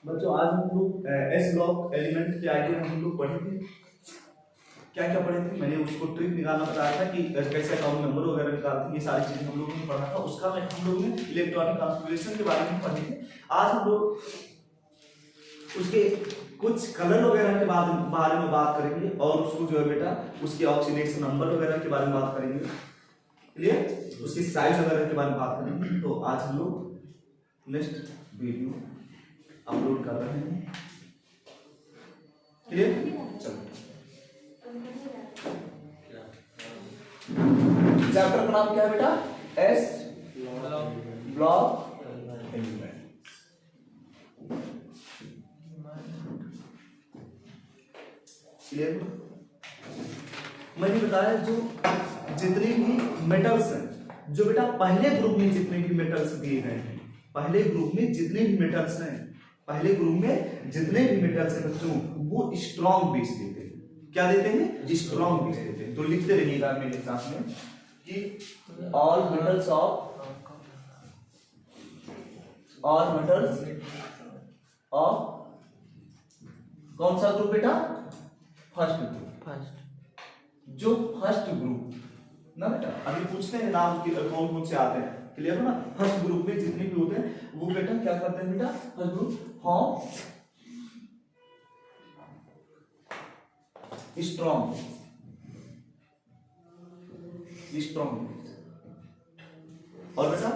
बच्चों आज हम लोग एस ब्लॉक एलिमेंट के आइडिया हम लोग पढ़े थे। क्या क्या पढ़े थे? मैंने उसको ट्रिक निकालना बताया था कि कैसे अकाउंट नंबर वगैरह निकालते हैं, ये सारी चीजें हम लोगों ने पढ़ा था। उसका मैं हम लोगों ने इलेक्ट्रॉनिक कॉन्फ़िगरेशन के बारे में पढ़े थे। आज हम लोग उसके कुछ कलर वगैरह के बारे में बात करेंगे और उसको जो है बेटा उसके ऑक्सीडेशन नंबर वगैरह के बारे में बात करेंगे। क्लियर? उसकी साइज वगैरह के बारे में बात करेंगे। तो आज हम लोग नेक्स्ट वीडियो अपलोड कर रहे हैं। क्लियर? चलो चैप्टर का नाम क्या है बेटा? S block element. क्लियर? मैंने बताया जो जितने भी मेटल्स हैं, जो बेटा पहले ग्रुप में जितने भी मेटल्स दिए गए हैं, पहले ग्रुप में जितने भी मेटल्स हैं, पहले ग्रुप में जितने भी मेटल्स हैं बच्चों, वो स्ट्रॉन्ग बेस देते हैं। क्या देते हैं? स्ट्रॉन्ग बेस देते हैं। तो लिखते रहिएगा मेरे साथ में कि ऑल मेटल्स ऑफ कौन सा ग्रुप बेटा? First group. जो फर्स्ट ग्रुप ना बेटा, अभी पूछते हैं नाम कौन कौन से आते हैं। क्लियर हो ना? फर्स्ट ग्रुप में जितने भी होते हैं वो बेटा क्या करते हैं बेटा? फर्स्ट ग्रुप फॉर्म स्ट्रॉन्ग और बेटा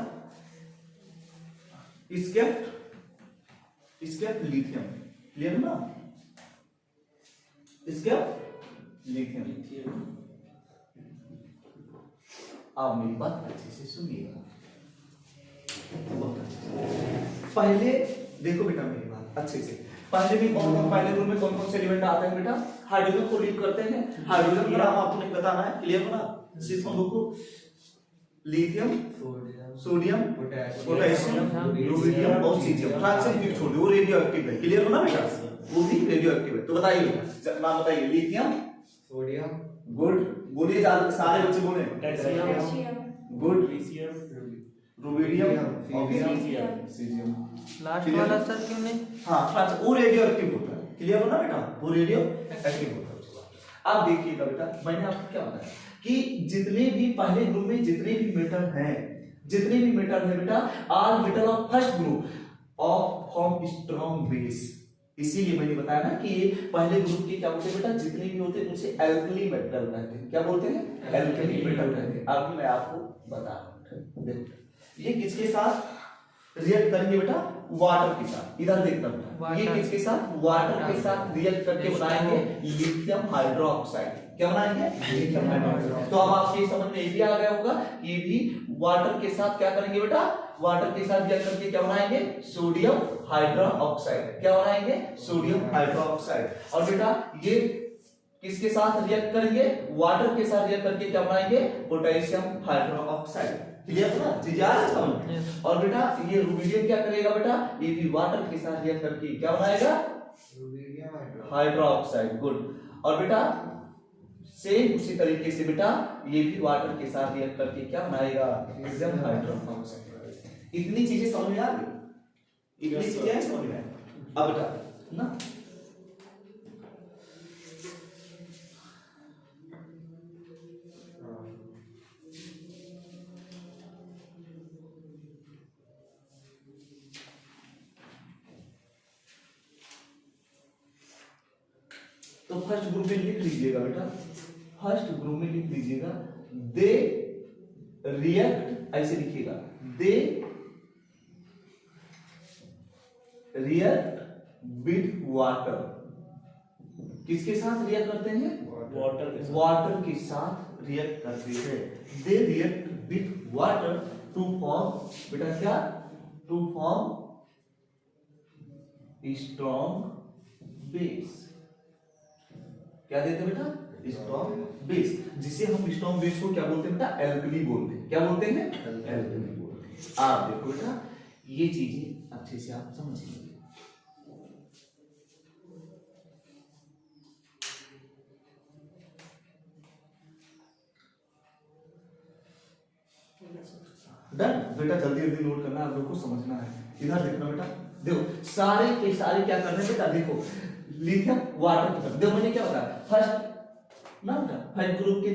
स्केप लिथियम। क्लियर है ना? स्केप लिथियम। आप मेरी बात अच्छे से सुनिएगा। पहले देखो बेटा मेरी बात अच्छे से। पहले ग्रुप में कौन कौन से एलिमेंट आते हैं बेटा? हाइड्रोजन को लीव करते हैं। हाइड्रोजन का नाम आपको नहीं बताना है। क्लियर हो ना? सिर्फ हम लोग को लिथियम, सोडियम, पोटेशियम, रुबिडियम और सीजियम फ्रैक्शन भी छोड़ दो, वो रेडियो एक्टिव है। क्लियर हो ना बेटा? वो भी रेडियो एक्टिव है। तो बताइए नाम बताइए। लिथियम, सोडियम, गुड, बोलिए सारे बच्चे बोले। पोटेशियम, गुड, रुबिडियम और सीजियम। लास्ट वाला सर क्यों नहीं? हाँ, वो रेडियो एक्टिव होता है। क्लियर हो ना बेटा? वो रेडियो एक्टिव होता है। अब देखिएगा बेटा, मैंने आपको क्या बताया कि जितने भी पहले ग्रुप में जितने भी मेटल है बेटा, all metal of first group of form strong base. इसीलिए मैंने बताया ना कि ये पहले ग्रुप के क्या बोलते हैं बेटा? जितने भी होते हैं उनसे एल्कली मेटल कहते हैं। क्या बोलते हैं? एल्कली मेटल कहते हैं। अभी मैं आपको बता रहा हूं। देखो ये किसके साथ रिएक्ट करेंगे बेटा? वाटर के साथ। इधर देखना बेटा, ये किसके साथ? वाटर के साथ रिएक्ट करके बनाएंगे लिथियम हाइड्रोक्साइड। क्या बनाएंगे? Lithium hydroxide. तो अब आपके समझ में ये भी आ गया होगा, ये भी वाटर के साथ क्या करेंगे बेटा? वाटर के साथ रिएक्ट करके क्या बनाएंगे? Sodium hydroxide. क्या बनाएंगे? Sodium hydroxide. और बेटा ये किसके साथ रिएक्ट करेंगे? वाटर के साथ रिएक्ट करके क्या बनाएंगे? Potassium hydroxide. क्लियर है ना? चीज आ रहा है समझ? और बेटा ये रुबिडियम क्या करेगा बेटा? ये भी वाटर के साथ रिएक्ट करके क्या बनाएगा? Rubidium hydroxide. गुड। और बेटा सेम उसी तरीके से बेटा ये भी वाटर के साथ रिएक्ट करके क्या बनाएगा? Lithium hydroxide. इतनी चीजें समझ में आ गई? इतनी चीजें समझ में आ? अब बेटा ना तो फर्स्ट ग्रुप में लिख लीजिएगा बेटा, फर्स्ट ग्रुप में लिख लीजिएगा दे रिएक्ट, ऐसे लिखिएगा दे रिएक्ट विद वाटर। किसके साथ रिएक्ट करते हैं? वाटर के साथ रिएक्ट करते हैं। They react with water to form बेटा क्या? To form strong base. क्या देते हैं बेटा? Strong base. जिसे हम स्ट्रॉन्ग बेस को क्या बोलते हैं बेटा? एल्कली बोलते हैं। क्या बोलते हैं? एल्कली बोलते हैं। आप देखो बेटा ये चीजें अच्छे से आप समझ लीजिए। डन बेटा, जल्दी जल्दी नोट करना, आप लोग को समझना है। इधर देखना बेटा, देखो सारे के सारे क्या कर रहे हैं बेटा, देखो लिथियम वाटर की तरफ। देखो मैंने क्या बताया फर्स्ट ना बेटा, फर्स्ट ग्रुप के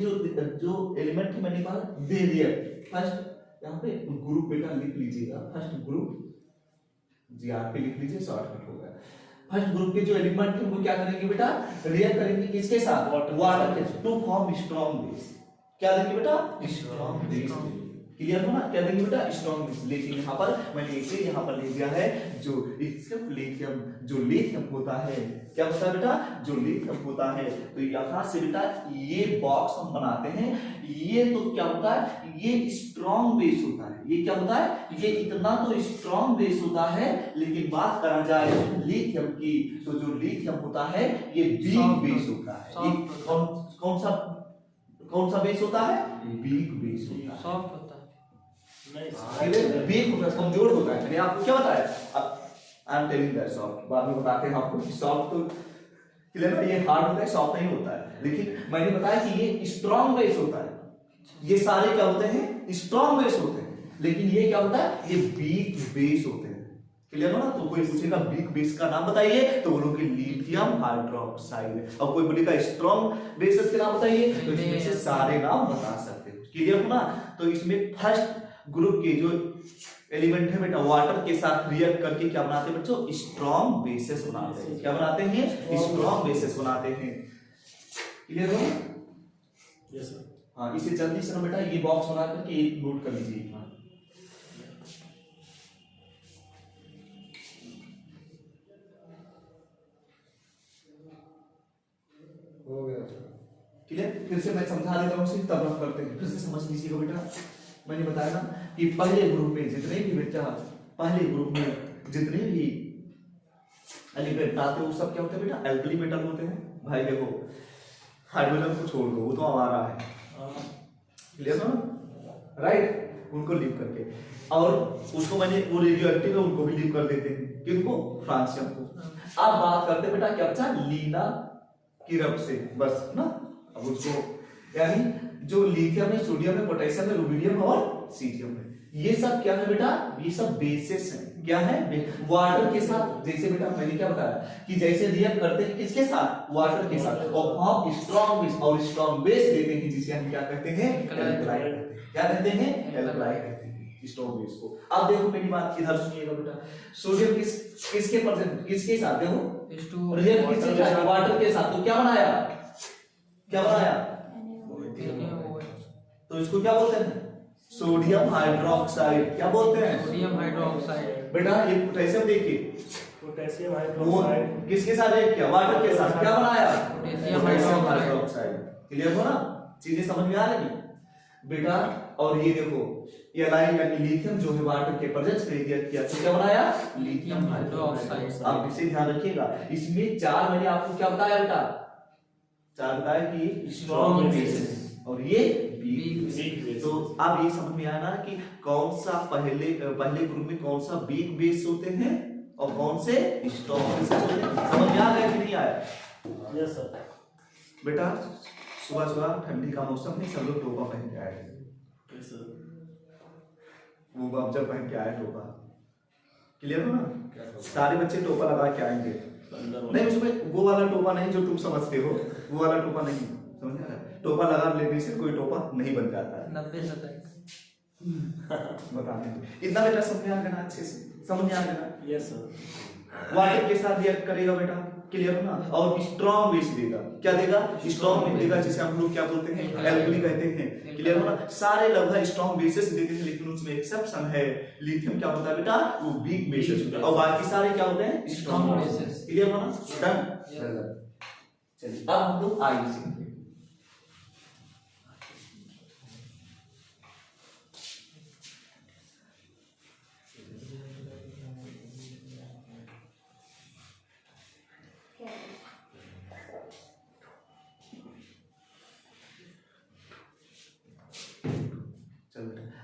जो एलिमेंट है मैंने कहा दे रिएक्ट। फर्स्ट यहाँ पे ग्रुप बेटा लिख लीजिएगा, फर्स्ट ग्रुप जीआर पे लिख लीजिए, शॉर्टकट हो गया। फर्स्ट ग्रुप के जो एलिमेंट है वो क्या करेंगे बेटा, रिएक्ट करेंगे किसके साथ, वाटर के, टू फॉर्म स्ट्रॉन्ग बेस। क्या देंगे बेटा, स्ट्रॉन्ग बेस। क्लियर हो ना, क्या देंगे बेटा, स्ट्रॉन्ग बेस। लेकिन यहाँ पर मैंने इसे यहाँ पर ले दिया है जो लिथियम, जो लिथियम होता है, क्या होता है बेटा, जो लिथियम होता है। तो यहाँ से बेटा ये बॉक्स हम बनाते हैं, ये तो क्या होता है, ये स्ट्रॉन्ग बेस होता है। ये क्या होता है, ये इतना तो स्ट्रॉन्ग बेस होता है। लेकिन बात करा जाए लिथियम की, तो जो लिथियम होता है ये वीक बेस होता है। ये कौन सा बेस होता है, वीक बेस होता है। सॉफ्ट होता है, वीक होता है, कमजोर होता है। मैंने आपको क्या बताया, अब I am telling that soft, बाद में बताते हैं आपको कि सॉफ्ट तो क्लियर है, ये हार्ड होता है, सॉफ्ट नहीं होता है। लेकिन मैंने बताया कि ये स्ट्रॉन्ग बेस होता है। ये सारे क्या होते हैं, स्ट्रॉन्ग बेस होते हैं। लेकिन ये क्या होता है, ये वीक बेस होते हैं। क्लियर हो ना। तो कोई पूछेगा वीक बेस का नाम बताइए, तो बोलोगे लिथियम हाइड्रोक्साइड। और कोई बोलेगा स्ट्रॉन्ग बेसेस के नाम बताइए, तो इसमें से सारे नाम बता सकते हो। क्लियर हो ना। तो इसमें फर्स्ट ग्रुप के जो एलिमेंट है बेटा, वाटर के साथ रिएक्ट करके क्या बनाते हैं बच्चों, स्ट्रॉन्ग बेसेस बनाते हैं। क्या बनाते हैं, स्ट्रॉन्ग बेसेस बनाते हैं। क्लियर हो, यस सर। हाँ इसे जल्दी से ना बेटा ये बॉक्स बना करके एक नोट कर लीजिए। हो गया सर। क्लियर, फिर से मैं समझा देता हूँ, सिर्फ तब हम करते हैं, फिर से समझ लीजिएगा बेटा। मैंने बताया ना कि पहले ग्रुप में जितने भी बेटा, पहले ग्रुप में जितने भी एलिमेंट आते हैं वो सब क्या होते हैं बेटा, एल्कली मेटल होते हैं। भाई देखो हाइड्रोजन को छोड़ दो, वो तो हमारा है, क्लियर हो ना, राइट, उनको लीव करके, और उसको मैंने वो रेडियो एक्टिव है उनको भी लीव कर देते हैं, किनको, फ्रांसियम को। अब बात करते हैं बेटा क्या बचा, लीना किरप से, बस ना। अब उसको यानी जो लिथियम है, सोडियम है, पोटेशियम है, रुबिडियम और सीजियम है, ये सब क्या है बेटा, ये सब बेसिस है। क्या है, वाटर के साथ। जैसे बेटा मैंने क्या बताया कि जैसे रिएक्ट करते हैं किसके साथ, वाटर के साथ, और फॉर्म स्ट्रॉन्ग बेस, और स्ट्रॉन्ग बेस देते हैं जिसे हम क्या कहते हैं, एल्कलाइड। क्या कहते हैं, एल्कलाइड कहते हैं स्ट्रॉन्ग बेस को। अब देखो मेरी बात इधर सुनिएगा बेटा, सोडियम किसके प्रेजेंट, किसके साथ, देखो रिएक्ट किसके साथ, वाटर के साथ, तो क्या बनाया, क्या बनाया, तो इसको क्या बोलते हैं, सोडियम हाइड्रोक्साइड। क्या बोलते हैं, सोडियम हाइड्रोक्साइड। बेटा ये पोटेशियम देखिए, पोटेशियम हाइड्रोक्साइड किसके साथ रिएक्ट किया, वाटर के साथ, क्या बनाया, पोटेशियम हाइड्रोक्साइड। क्लियर हो ना, चीजें समझ में आ रही बेटा। और ये देखो ये एलाइन यानी लिथियम जो है वाटर के प्रेजेंस में रिएक्ट किया, तो क्या बनाया, लिथियम हाइड्रोक्साइड। आप इसे ध्यान रखिएगा, इसमें चार मैंने आपको क्या बताया बेटा, चार बताया कि स्ट्रॉन्ग बेस और ये वीक बेस। तो अब ये समझ में आया ना कि कौन सा पहले ग्रुप में कौन सा वीक बेस होते हैं और कौन से स्ट्रॉन्ग बेस होते हैं। समझ में आ गया कि नहीं आया, यस सर। बेटा सुबह सुबह ठंडी का मौसम है, सब लोग टोपा पहन के आए, यस सर। वो अब जब पहन के आए टोपा, क्लियर हो ना, सारे बच्चे टोपा लगा के आएंगे। नहीं उसमें वो वाला टोपा नहीं जो तुम समझते हो, वो वाला टोपा नहीं, समझ में आ रहा है? टोपा लगा लेने से कोई टोपा नहीं बन जाता है। 90% बताने इतना बेटा समझ में आ गया ना, अच्छे से समझ में आ गया ना। Yes sir. वाटर के साथ रिएक्ट करेगा बेटा, क्लियर हो ना, और स्ट्रॉन्ग बेस देगा। क्या देगा, स्ट्रॉन्ग बेस देगा, जिसे हम लोग क्या बोलते हैं, एल्कली कहते हैं। क्लियर हो ना, सारे लगभग स्ट्रॉन्ग बेसेस देते हैं, लेकिन उसमें एक्सेप्शन है, लिथियम क्या होता है बेटा, वो वीक बेसेस होता है, और बाकी सारे क्या होते हैं, स्ट्रॉन्ग बेसेस। क्लियर हो ना, डन। चलिए अब हम लोग आगे सीखेंगे।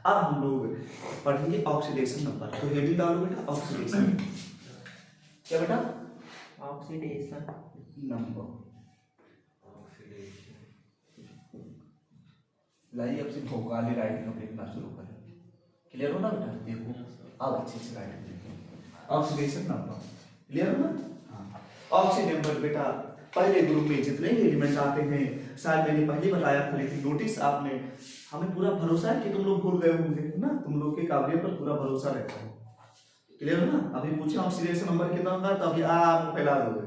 अब हम लोग पढ़ेंगे ऑक्सीडेशन नंबर। तो हेडिंग डालो बेटा, ऑक्सीडेशन। क्या बेटा, ऑक्सीडेशन नंबर। लाइए अब सिर्फ वोकाली राइटिंग लिखना शुरू करें। क्लियर हो ना बेटा, देखो अब अच्छे से राइटिंग लिखें। Oxidation number. क्लियर है ना? हाँ। ऑक्सीजन नंबर बेटा पहले ग्रुप में जितने भी एलिमेंट आते हैं, शायद मैंने पहले बताया था, लेकिन नोटिस आपने, हमें पूरा भरोसा है कि तुम लोग भूल गए होंगे ना, तुम लोग के काबिलियत पर पूरा भरोसा रहता है। क्लियर है ना? अभी पूछे ऑक्सीडेशन नंबर कितना होगा, तभी आप फैला दोगे।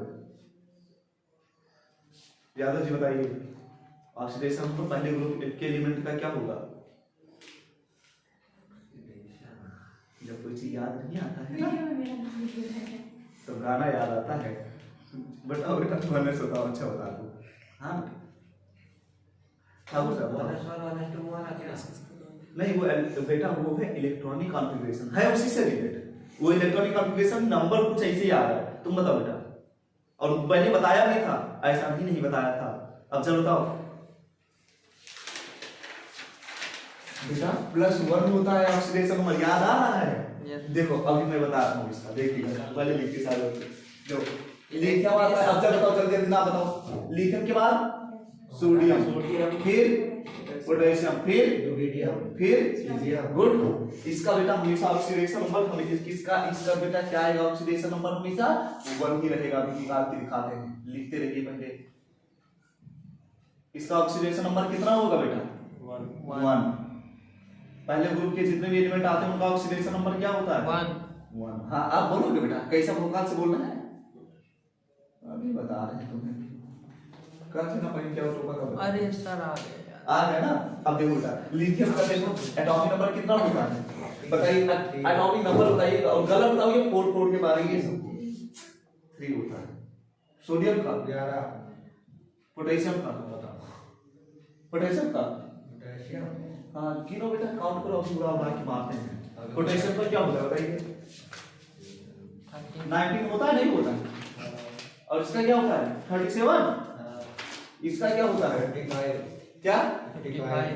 यादव जी बताइए, ऑक्सीडेशन नंबर पहले ग्रुप के एलिमेंट का क्या होगा? जब कोई चीज याद नहीं आता है ना तो गाना याद आता है। बताओ बेटा, तुम्हारे से बताओ, अच्छा बता दो। हाँ ठाकुर साहब, नहीं वो बेटा वो है इलेक्ट्रॉनिक कॉन्फ़िगरेशन, है उसी से रिलेटेड। वो इलेक्ट्रॉनिक कॉन्फ़िगरेशन नंबर कुछ ऐसे ही आ रहा है, तुम बताओ बेटा। और मैंने बताया भी था, ऐसा भी नहीं बताया था। अब चलो बताओ बेटा, +1 होता है ऑक्सीडेशन नंबर, याद आ रहा है? देखो अभी मैं बता रहा हूँ इसका, देखिए पहले लिख के सारे देखो लिथियम आता है। अब चलो बताओ जल्दी ना बताओ, लिथियम के बाद सोडियम, फिर पोटेशियम, फिर गुड। इसका बेटा हमेशा ऑक्सीडेशन नंबर इसका बेटा क्या आएगा? ऑक्सीडेशन नंबर हमेशा 1 ही रहेगा। अभी निकाल के दिखाते हैं, लिखते रहिए पहले। इसका ऑक्सीडेशन नंबर कितना होगा बेटा? 1। पहले ग्रुप के जितने भी एलिमेंट आते हैं उनका ऑक्सीडेशन नंबर क्या होता है? 1। हाँ आप बोलोगे बेटा, कैसा भोकाल से बोलना है? अभी बता रहे हैं तुम्हें, कल से ना पहले क्या टोपा का। अरे सर आ गए यार, आ गया ना? अब देखो बेटा, लिथियम का देखो एटॉमिक नंबर कितना होता है बताइए, एटॉमिक नंबर बताइए और गलत बताइए, 4 के बारे में सब 3 होता है। सोडियम का 11, पोटेशियम का बताओ, पोटेशियम का हाँ गिनो बेटा, काउंट करो, पूरा उड़ा के मारते हैं। पोटेशियम का क्या होता है बताइए? 19 होता है, नहीं होता है? और इसका क्या होता है? 37। इसका क्या होता है? 55। क्या 55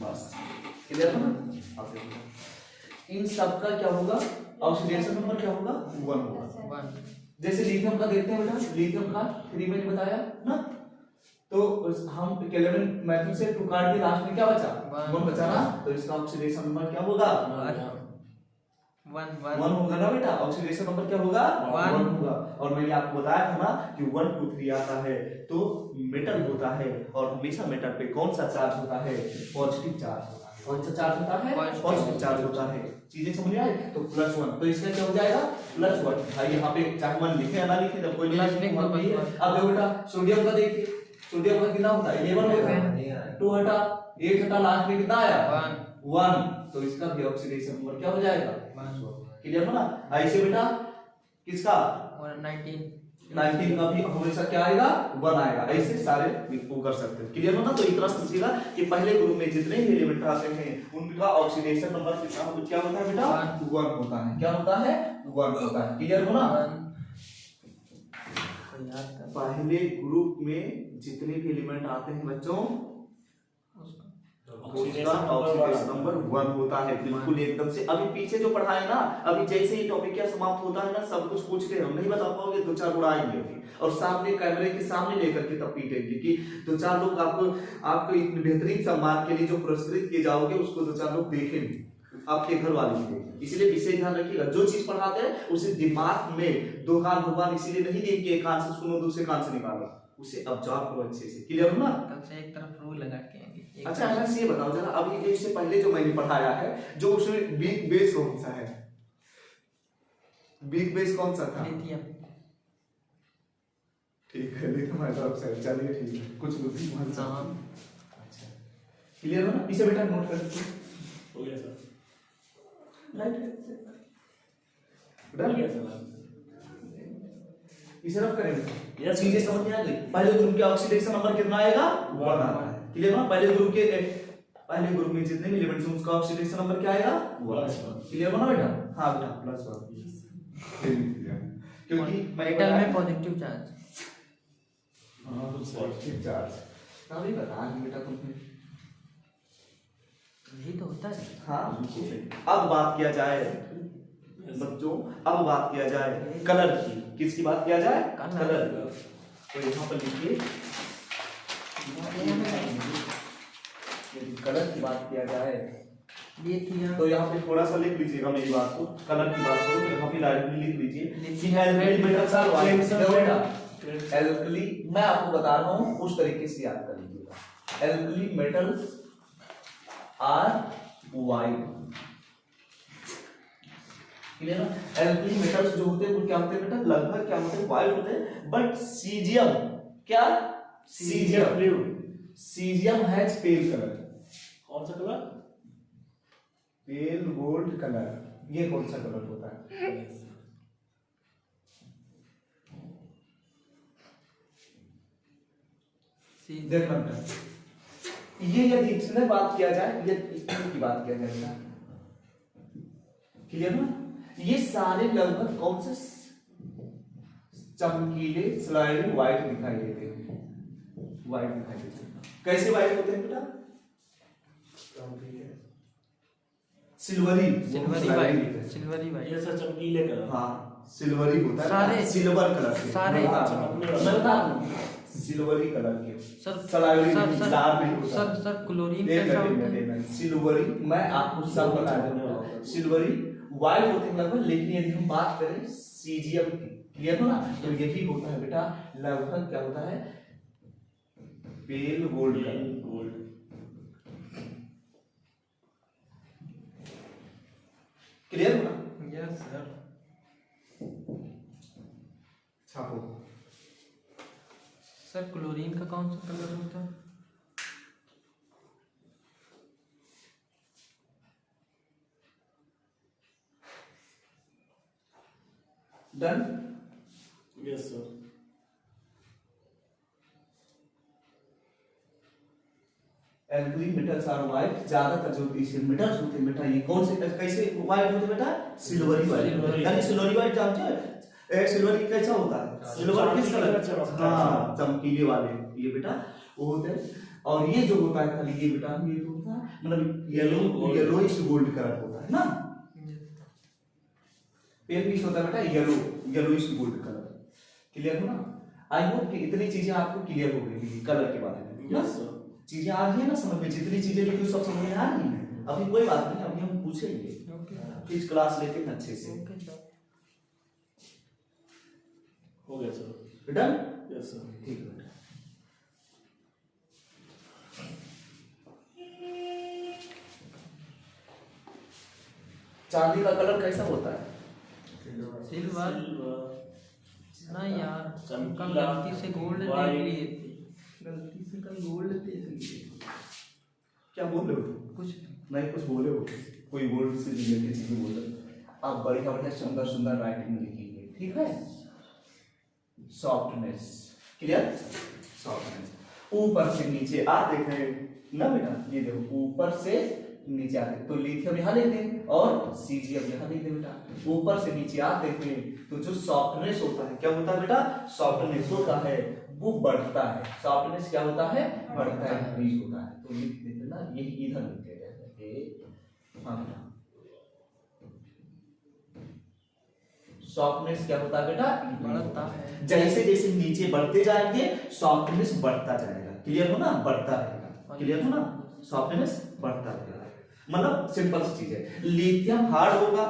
बस क्लियर है ना? इन सब का क्या होगा? ऑक्सीडेशन नंबर क्या होगा? 1 होगा। 1। जैसे लिथियम का देखते हैं बेटा, लिथियम का 3 मैंने बताया ना, तो हम केल्विन मेथड से 2 काट के लास्ट में क्या बचा? 1 बचा ना, तो इसका ऑक्सीडेशन नंबर क्या होगा? 1 होगा ना बेटा। ऑक्सीडेशन नंबर क्या होगा? 1 होगा। और मैंने आपको बताया था ना कि 1 2 3 आता है तो मेटल होता है, और हमेशा मेटल पे कौन सा चार्ज होता है? पॉजिटिव चार्ज होता है। कौन सा चार्ज होता है? पॉजिटिव चार्ज होता है। चीजें समझ आए? तो +1, तो इसका क्या हो जाएगा? +1। भाई यहाँ पे चाहे 1 लिखे या ना लिखे, जब कोई नहीं लिखे अब देखो बेटा, सोडियम का देखिए, सोडियम का कितना होता है? 11 होता है। 2 हटा, 1 हटा, लास्ट में कितना आया? 1। तो इसका भी ऑक्सीडेशन नंबर क्या हो जाएगा? क्लियर है ना? ऐसे बेटा किसका 19 का भी हमेशा क्या आएगा? 1 आएगा। ऐसे सारे वो कर सकते हैं। क्लियर है ना? तो इतना समझिएगा कि पहले ग्रुप में जितने भी एलिमेंट आते हैं उनका ऑक्सीडेशन नंबर कितना होता है? क्या होता है बेटा? 1 होता है। क्या होता है? 1 होता है। क्लियर हो ना? पहले ग्रुप में जितने भी एलिमेंट आते हैं बच्चों उसका ऑक्सीडेशन नंबर 1 होता है। बिल्कुल एकदम से। अभी पीछे जो पढ़ा है ना, अभी जैसे ही टॉपिक क्या समाप्त होता है ना, सब कुछ पूछते हैं, हम नहीं बता पाओगे, 2-4 उड़ाएंगे अभी, और सामने कैमरे के सामने लेकर के तब पीटेंगे कि 2-4 लोग आपको इतने बेहतरीन सम्मान के लिए जो पुरस्कृत किए जाओगे उसको 2-4 लोग देखेंगे, आपके घर वाले भी देखेंगे। इसलिए विशेष ध्यान रखिएगा, जो चीज पढ़ाते हैं उसे दिमाग में 2 कान भगवान इसलिए नहीं दिए कि एक कान से सुनो दूसरे कान से निकालो, उसे ऑब्जर्व करो अच्छे से। क्लियर हो ना? कल से एक तरफ रूल लगा के आएंगे। अच्छा ऐसा ये बताओ जरा, अभी इससे पहले जो मैंने पढ़ाया है, जो उसमें वीक बेस कौन सा है? वीक बेस कौन सा था? लिथियम। ठीक है, लिथियम हाइड्रोक्साइड। चलिए ठीक है, कुछ बुद्धिमान सा। अच्छा क्लियर हो ना? इसे बेटा नोट कर सकते हो गया सर। राइट, हो गया सर। इसे रख करेंगे। Yes, चीजें समझ में आ गई? पहले ग्रुप के ऑक्सीडेशन नंबर कितना आएगा? 1 आता है। क्लियर ना? पहले ग्रुप में जितने भी एलिमेंट्स हैं उसका ऑक्सीडेशन नंबर क्या आएगा? 1। क्लियर हो ना बेटा? हाँ बेटा +1। क्योंकि मेटल में पॉजिटिव चार्ज। हाँ तो पॉजिटिव चार्ज अभी बता रही बेटा तुमने, यही तो होता है। हाँ बिल्कुल। अब बात किया जाए बच्चों, अब बात किया जाए कलर की। किसकी बात किया जाए? कलर। तो यहाँ पर लिखिए कलर की बात किया जाए लिथियम तो यहाँ पे थोड़ा सा लिख लीजिएगा मेरी बात को, कलर की बात करो तो यहाँ पे लाइटली लिख लीजिए कि alkali metals are white. Alkali मैं आपको बता रहा हूँ उस तरीके से याद कर लीजिएगा, alkali metals are white, clear ना। एल्कली मेटल्स जो होते हैं वो क्या होते हैं बेटा, लगभग क्या होते हैं, वाइट होते हैं। बट सीजियम क्या, सीजियम हैज पेल कलर। कौन सा कलर? पेल गोल्ड कलर। ये कौन सा कलर होता है? देखना बेटा, ये यदि इसमें बात किया जाए, ये इसकी बात किया जाएगा, क्लियर ना। ये सारे लगभग कौन से चमकीले स्लाइडिंग व्हाइट दिखाई देते हैं, व्हाइट दिखाई देते हैं। कैसे व्हाइट होते हैं बेटा? Silvery, silvery white, silvery white. ये सर चमकीले कलर। हाँ सिल्वरी होता है, सारे सिल्वर कलर के सारे मैं बता दूं, सिल्वरी कलर के सर स्लाइडिंग सर लाल नहीं होता। सर क्लोरीन एक कैसा मिनट, होता एक है? मिनट, सिल्वरी मैं आपको सब बता दूंगा। सिल्वरी व्हाइट होते हैं लगभग, लेकिन यदि हम बात करें सीजियम की, क्लियर हो ना, तो यही होता है बेटा लगभग क्या होता है, pale gold colour. Gold. Clear हो ना? Yes sir. छापो। सर क्लोरीन का कौन सा कलर होता है? Done. Yes sir. Alkali metals are white. ज्यादातर जो इसे मेटल्स होते हैं बेटा, ये कौन से कैसे व्हाइट होते हैं बेटा? Silvery white. सिल्वरी। यानी सिल्वरी व्हाइट जानते हो, सिल्वरी कैसा होता है? सिल्वर किस कलर? हाँ चमकीले वाले ये बेटा वो होते हैं। और ये जो होता है खाली ये बेटा, ये जो होता है मतलब येलो, येलोइश गोल्ड कलर होता है ना। पेल पीस होता है बेटा yellow, yellowish gold colour. Clear हो ना? आई होप कि इतनी चीजें आपको क्लियर हो गई कलर के बारे में। Yes sir. चीजें आ रही है ना समझ में, जितनी चीजें लिखी सब समझ में आ रही है। अभी कोई बात नहीं, अभी हम पूछेंगे फिर क्लास लेते हैं अच्छे से। Okay sir. हो गया सर। डन। Yes sir. ठीक है बेटा। चांदी का कलर कैसा होता है? सिल्वर ना यार, कल चमकीला, गलती से गोल्ड देख white। लिए थे, गलती से कल गोल्ड देख लिए। क्या बोल रहे हो? कुछ नहीं कुछ बोले हो, कोई गोल्ड से रिलेटेड चीजें बोल रहे हो आप। बढ़िया बढ़िया सुंदर सुंदर राइटिंग में लिखिए, ठीक है। Softness, clear. सॉफ्टनेस ऊपर से नीचे आते हैं ना बेटा, ये देखो ऊपर से नीचे आते तो लिथियम यहाँ लिख दें और सीजियम यहाँ लिख दें बेटा। ऊपर से नीचे आते हैं तो जो सॉफ्टनेस होता है, क्या होता है बेटा? सॉफ्टनेस होता है वो बढ़ता है। सॉफ्टनेस क्या होता है? बढ़ता है, इंक्रीज होता है। तो लिख देते ना, ये इधर लिखते हैं। हाँ बेटा सॉफ्टनेस क्या होता है बेटा? बढ़ता है। जैसे जैसे नीचे बढ़ते जाएंगे सॉफ्टनेस बढ़ता जाएगा। क्लियर हो ना? बढ़ता रहेगा। क्लियर हो ना? सॉफ्टनेस बढ़ता रहेगा। मतलब सिंपल सी चीज है, लिथियम हार्ड होगा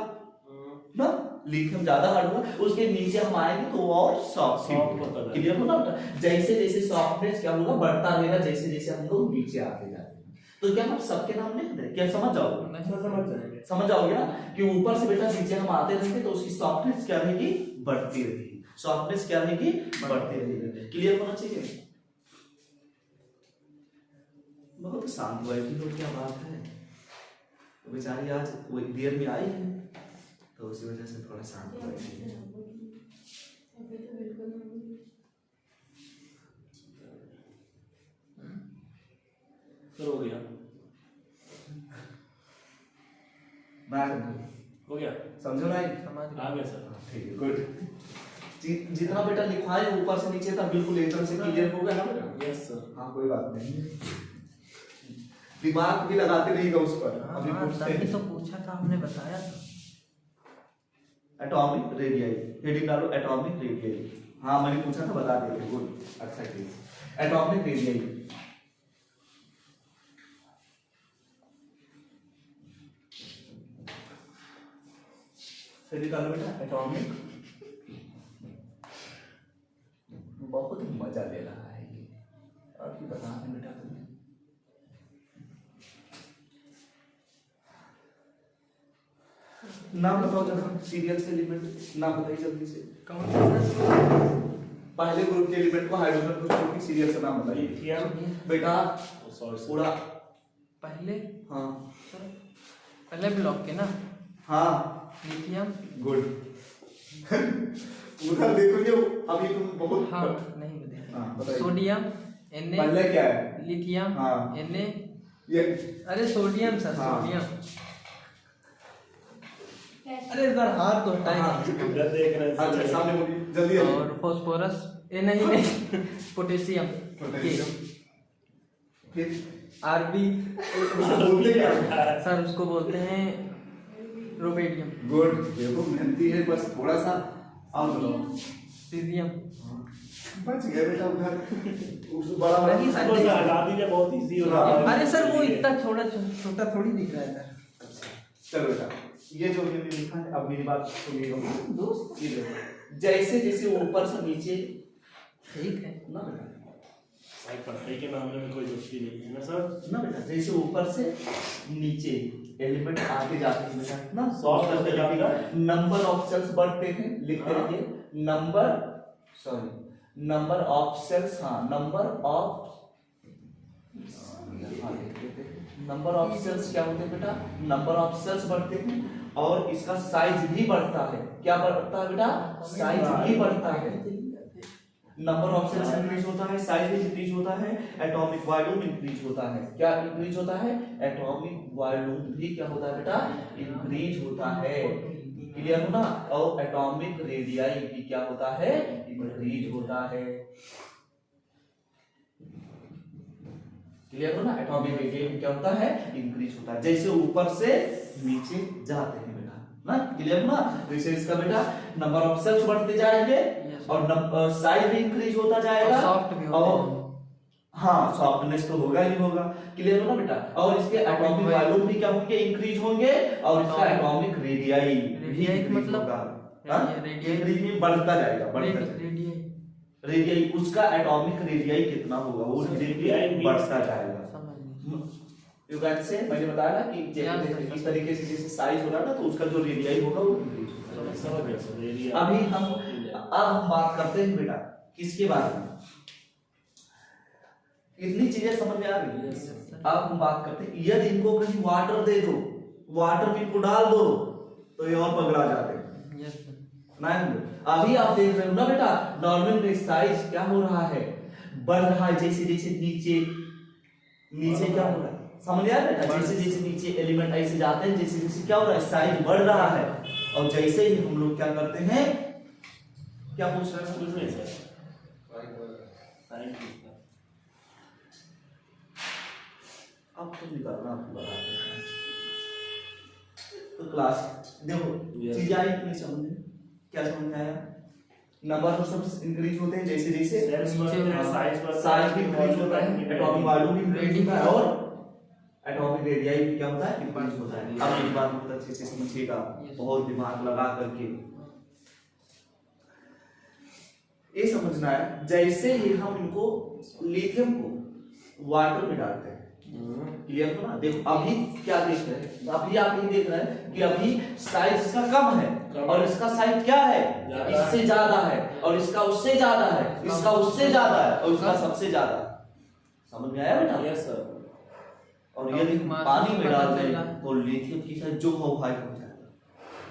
ना, लिथियम ज्यादा हार्ड होगा, उसके नीचे हम आएंगे तो और सॉफ्ट होता है। क्लियर हो ना बेटा? जैसे जैसे सॉफ्टनेस क्या होगा? बढ़ता रहेगा, जैसे जैसे हम लोग नीचे आते जाएंगे। तो क्या हम सबके नाम लिख दें? क्या समझ जाओगे? नहीं समझ जाएंगे। समझ जाओगे ना कि ऊपर से बेटा नीचे हम आते रहेंगे तो उसकी सॉफ्टनेस क्या रहेगी? बढ़ती रहेगी। सॉफ्टनेस क्या रहेगी? बढ़ती रहेगी। क्लियर होना चाहिए। बहुत शांत बैठी हो, क्या बात है। तो बेचारी आज वो देर में आई है तो उसी वजह से थोड़ा शांत बैठी है। सर हो गया। मैं समझो, हो गया। समझो ना? समझ आ गए। गया सर। ठीक है, गुड। जितना बेटा लिखवाए ऊपर से नीचे तक बिल्कुल एकदम से क्लियर हो गया ना बेटा? Yes sir. हाँ कोई बात नहीं, दिमाग भी लगाते रहिएगा उस पर। हाँ अभी हाँ, पूछते तभी हैं तो पूछा था, हमने बताया था। एटॉमिक रेडियाई, हेडिंग डालो एटॉमिक रेडियाई। हाँ मैंने पूछा था, बता देते। गुड, अच्छा ठीक। एटॉमिक रेडियाई फिर निकालो बेटा एटॉमिक, बहुत मजा ले रहा है ये, और भी बता दें बेटा तुम्हें। नाम बताओ जरा सीरियल से एलिमेंट, नाम बताइए जल्दी से। कौन सा सर? पहले ग्रुप के एलिमेंट को हाइड्रोजन को छोड़ के सीरियल से नाम बताइए। लिथियम, बेटा सॉरी पूरा, पहले हाँ सर, पहले ब्लॉक के ना, हाँ लिथियम। गुड। उधर देखो ये अभी तुम बहुत हाँ नहीं हाँ, बताइए। सोडियम, Na, पहले क्या है? लिथियम, हाँ। Na, ये अरे सोडियम सर, हाँ। सोडियम। अरे इधर हाथ तो हटाए हाँ। नहीं। इधर देख रहे हैं अच्छा सामने बोलिए जल्दी जल्दी। और फास्फोरस, ए नहीं नहीं, पोटेशियम, पोटेशियम। फिर आरबी, उसे बोलते क्या है? सर उसको बोलते हैं रोमेडियम, गुड, देखो मेहनती है, बस थोड़ा सा और बताओ। सीजियम। बच गए बेटा उधर, उस बड़ा वाला नहीं सर, उसको से हटा दीजिए, बहुत इजी हो रहा है। अरे सर वो इतना छोटा छोटा थोड़ी दिख रहा है सर। चलो बेटा ये जो मैंने लिखा है, अब मेरी बात सुनिएगा दोस्त। ये देखो जैसे जैसे ऊपर से नीचे, ठीक है ना बेटा, भाई पढ़ाई के मामले में कोई दोस्ती नहीं है ना सर। ना बेटा, जैसे ऊपर से नीचे एलिमेंट आगे जाते हैं बेटा ना, सॉल्व करते जाएगा। नंबर ऑफ सेल्स बढ़ते हैं, लिखते हाँ। रहिए नंबर ऑफ सेल्स, हाँ नंबर ऑफ सेल्स क्या होते हैं बेटा, नंबर ऑफ सेल्स बढ़ते हैं और इसका साइज भी बढ़ता है। क्या बढ़ता है बेटा, साइज भी बढ़ता है। नंबर ऑफ सेल्स इंक्रीज होता है, साइज भी इंक्रीज होता है, एटॉमिक वॉल्यूम इंक्रीज होता है। क्या इंक्रीज होता है, एटॉमिक वॉल्यूम भी क्या होता है बेटा, इंक्रीज होता है। क्लियर हो ना। और एटॉमिक रेडियाई भी क्या होता है, इंक्रीज होता है। क्लियर हो ना, एटॉमिक रेडियाई क्या होता है, इंक्रीज होता है जैसे ऊपर से नीचे जाते हैं बेटा ना। क्लियर हो ना। जैसे इसका बेटा नंबर ऑफ सेल्स बढ़ते जाएंगे और साइज भी इंक्रीज होता जाएगा, सॉफ्ट भी होते और हैं। हाँ सॉफ्टनेस तो होगा ही होगा। क्लियर हो ना बेटा। और इसके एटॉमिक वॉल्यूम भी क्या होंगे, इंक्रीज होंगे, और इसका एटॉमिक रेडियाई रेडियाई मतलब इंक्रीज में बढ़ता जाएगा, बढ़ता जाएगा। रेडियाई उसका एटॉमिक रेडियाई कितना होगा, वो रेडियाई बढ़ता जाएगा। यू कैन से मैंने बताया ना कि इस तरीके से जैसे साइज हो रहा है ना, तो उसका जो रेडियाई होगा वो इंक्रीज होगा। समझ गया सर, एरिया। अभी हम बात करते हैं बेटा किसके बारे में, इतनी चीजें समझ में आ गई। अब हम बात करते हैं, यदि इनको कहीं वाटर दे दो, वाटर में इनको डाल दो तो ये और पगला जाते हैं। अभी आप देख रहे हो ना बेटा, नॉर्मल में साइज क्या हो रहा है, बढ़ रहा है। जैसे जैसे नीचे क्या हो रहा है, समझ आया बेटा। जैसे जैसे नीचे एलिमेंट ऐसे जाते हैं, जैसे जैसे क्या हो रहा है, साइज बढ़ रहा है। और जैसे ही हम लोग क्या करते हैं, क्या पूछ रहे हैं कुछ नहीं सर, अब तो निकालना आपको बताते हैं। तो क्लास देखो चीजें आई इतनी समझ में, क्या समझ में आया। नंबर ऑफ सेल्स इंक्रीज होते हैं जैसे जैसे सेल्स बढ़ते हैं, साइज भी इंक्रीज होता है, एटॉमिक वॉल्यूम भी इंक्रीज होता है, और एटॉमिक रेडियाई भी क्या होता है, इंक्रीज होता है। अब एक बात बहुत अच्छे से समझिएगा, बहुत दिमाग लगा करके ये समझना है। जैसे ही हम इनको लिथियम को वाटर में डालते हैं, क्लियर हो ना। देखो अभी क्या देख रहे हैं, अभी आप ये देख रहे हैं कि अभी साइज इसका कम है और इसका साइज क्या है, इससे ज्यादा है, और इसका उससे ज्यादा है, इसका उससे ज्यादा है, और इसका सबसे ज्यादा है। समझ में आया बेटा। Yes sir. और यदि पानी में डाल दें तो लिथियम की साइज जो हो भाई हो जाएगा।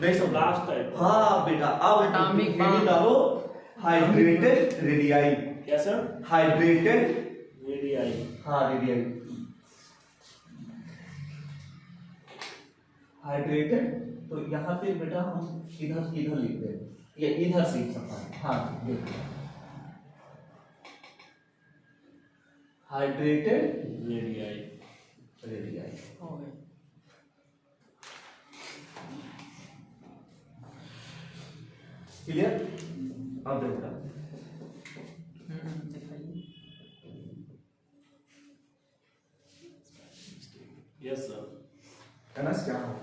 नहीं समझ लास्ट टाइम। हाँ बेटा, अब एटॉमिक हेडिंग डालो हाइड्रेटेड रेडियाई। क्या सर, हाइड्रेटेड रेडियाई। हाँ रेडियाई हाइड्रेटेड। तो यहाँ पे बेटा हम इधर लिखते हैं, या इधर से लिख सकते हैं। हाँ देखिए हाइड्रेटेड रेडियाई। रेडियाई। क्लियर। अब देखो यस सर। कनस क्या हो,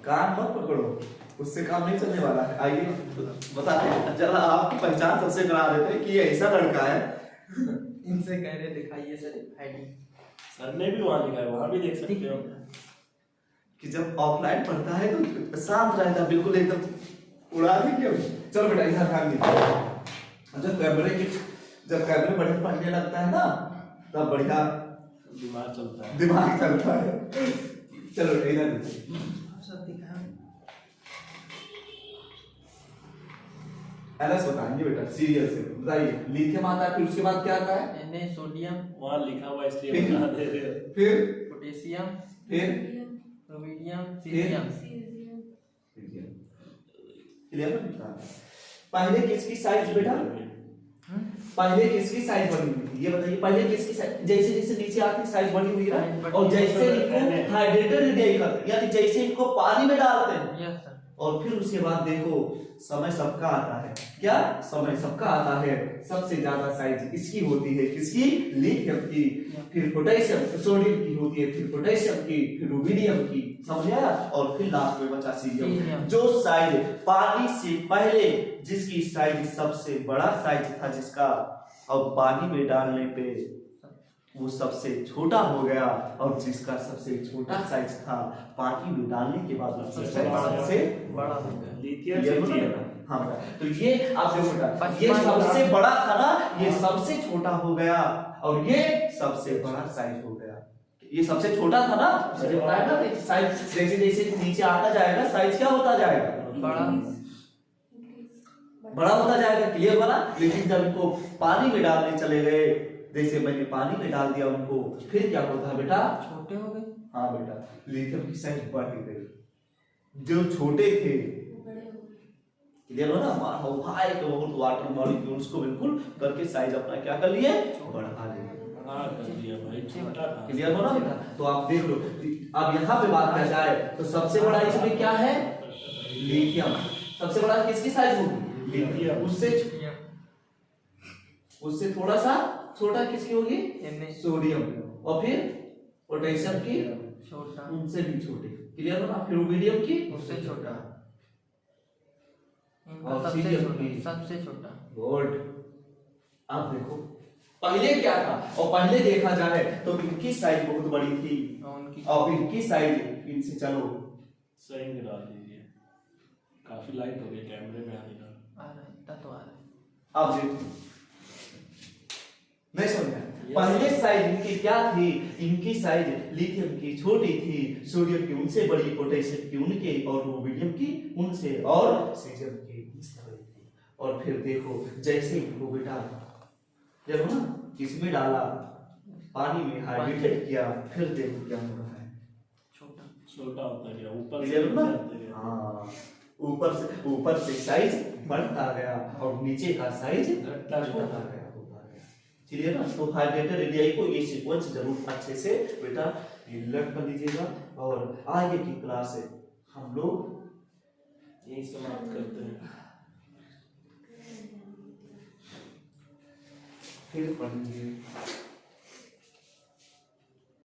कान मत पकड़ो, उससे काम नहीं चलने वाला है। आइए बताते हैं, जरा आपकी पहचान सबसे करा देते हैं कि ये ऐसा लड़का है। इनसे कह रहे दिखाइए सर आईडी। सर ने भी वहाँ लिखा है, वहाँ भी देख सकते हो कि जब ऑफलाइन पढ़ता है तो शांत रहता है, बिल्कुल एकदम उड़ा दी क्यों। चलो बेटा इधर ध्यान दीजिए। जब कैमरे बढ़िया पढ़ने लगता है ना, तब बढ़िया दिमाग चलता है। दिमाग चलता है। चलो इधर दीजिए। सब दिखाएं। एलएस बताएंगे बेटा, सीरियल से बताइए। लिथियम आता है, फिर उसके बाद क्या आता है? Na सोडियम, वहाँ लिखा हुआ है इसलिए बता दे रहे हो। फिर पोटेशियम, फिर रोमीडियम, सीजियम। क्लियर है? पहले किसकी साइज बेटा, पहले किसकी साइज बढ़ी हुई थी ये बताइए। पहले किसकी साइज, जैसे जैसे नीचे आती साइज बढ़ी हुई है ना, और जैसे इनको हाइड्रेटर रेडियाई करते, यानी जैसे इनको पानी में डालते हैं, यस सर। और फिर उसके बाद देखो समय सबका आता है। क्या समय सबका आता है? सबसे ज्यादा साइज इसकी होती है, किसकी? लिथियम की, फिर पोटेशियम सोडियम की होती है, फिर पोटेशियम की, फिर रुबिडियम की, समझ आया? और फिर लास्ट में बचा सीरियम, जो साइज पानी से पहले जिसकी साइज सबसे बड़ा साइज था, जिसका अब पानी में डालने पे वो सबसे छोटा हो गया, और जिसका सबसे छोटा साइज था पानी में डालने के बाद वो सबसे बड़ा हो गया। लिथियम हाँ, तो ये आप देखो बेटा, ये सबसे बड़ा था ना, ये सबसे छोटा हो गया, और ये सबसे बड़ा साइज हो गया। ये सबसे छोटा था ना, मैंने बताया ना, साइज जैसे जैसे नीचे आता जाएगा साइज क्या होता जाएगा? बड़ा होता जाएगा। क्लियर बना? लेकिन जब इनको पानी में डालने चले गए, जैसे मैंने पानी में डाल दिया उनको, फिर क्या होता है बेटा? छोटे हो गए। हाँ बेटा, लिथियम की साइज बढ़ गई, जो छोटे थे क्लियर हो ना, भाई तो बहुत वाटर मॉलिक्यूल्स को बिल्कुल करके साइज अपना क्या कर लिए? बढ़ा लिए। क्लियर हो ना बेटा? तो आप देख लो, अब यहाँ पे बात कर जाए तो सबसे बड़ा इसमें क्या है? लिथियम। सबसे बड़ा किसकी साइज होगी? लिथियम। उससे थोड़ा सा छोटा किसकी होगी? सोडियम। और फिर पोटेशियम की छोटा, उनसे भी छोटे। क्लियर हो ना? फिर रुबिडियम की उससे छोटा, और सबसे सीरियम छोटा, की सबसे छोटा। गुड। अब देखो पहले क्या था, और पहले देखा जाए तो इनकी साइज बहुत बड़ी थी, और इनकी साइज इनसे चलो सही में डाल दीजिए। काफी लाइट हो गया कैमरे में आने का। आ रहा है, इतना तो आ रहा है। अब देखो नहीं समझा? पहले साइज इनकी क्या थी? इनकी साइज लिथियम की छोटी थी, सोडियम की उनसे बड़ी, पोटेशियम की उनके, और रुबिडियम की उनसे, और सीजियम की उनसे बड़ी थी। और फिर देखो जैसे इनको बेटा देखो ना, इसमें डाला, पानी में हाइड्रेटेड किया, फिर देखो क्या हो रहा है? छोटा छोटा होता गया, ऊपर क्लियर ना? जाते गए। हाँ, ऊपर से साइज बढ़ता गया, और नीचे का साइज घटता गया। क्लियर ना? तो हाइड्रेटेड रेडियाई को ये सीक्वेंस जरूर अच्छे से बेटा लर्न कर लीजिएगा, और आगे की क्लास है हम लोग यही समाप्त करते हैं, फिर पढ़ेंगे।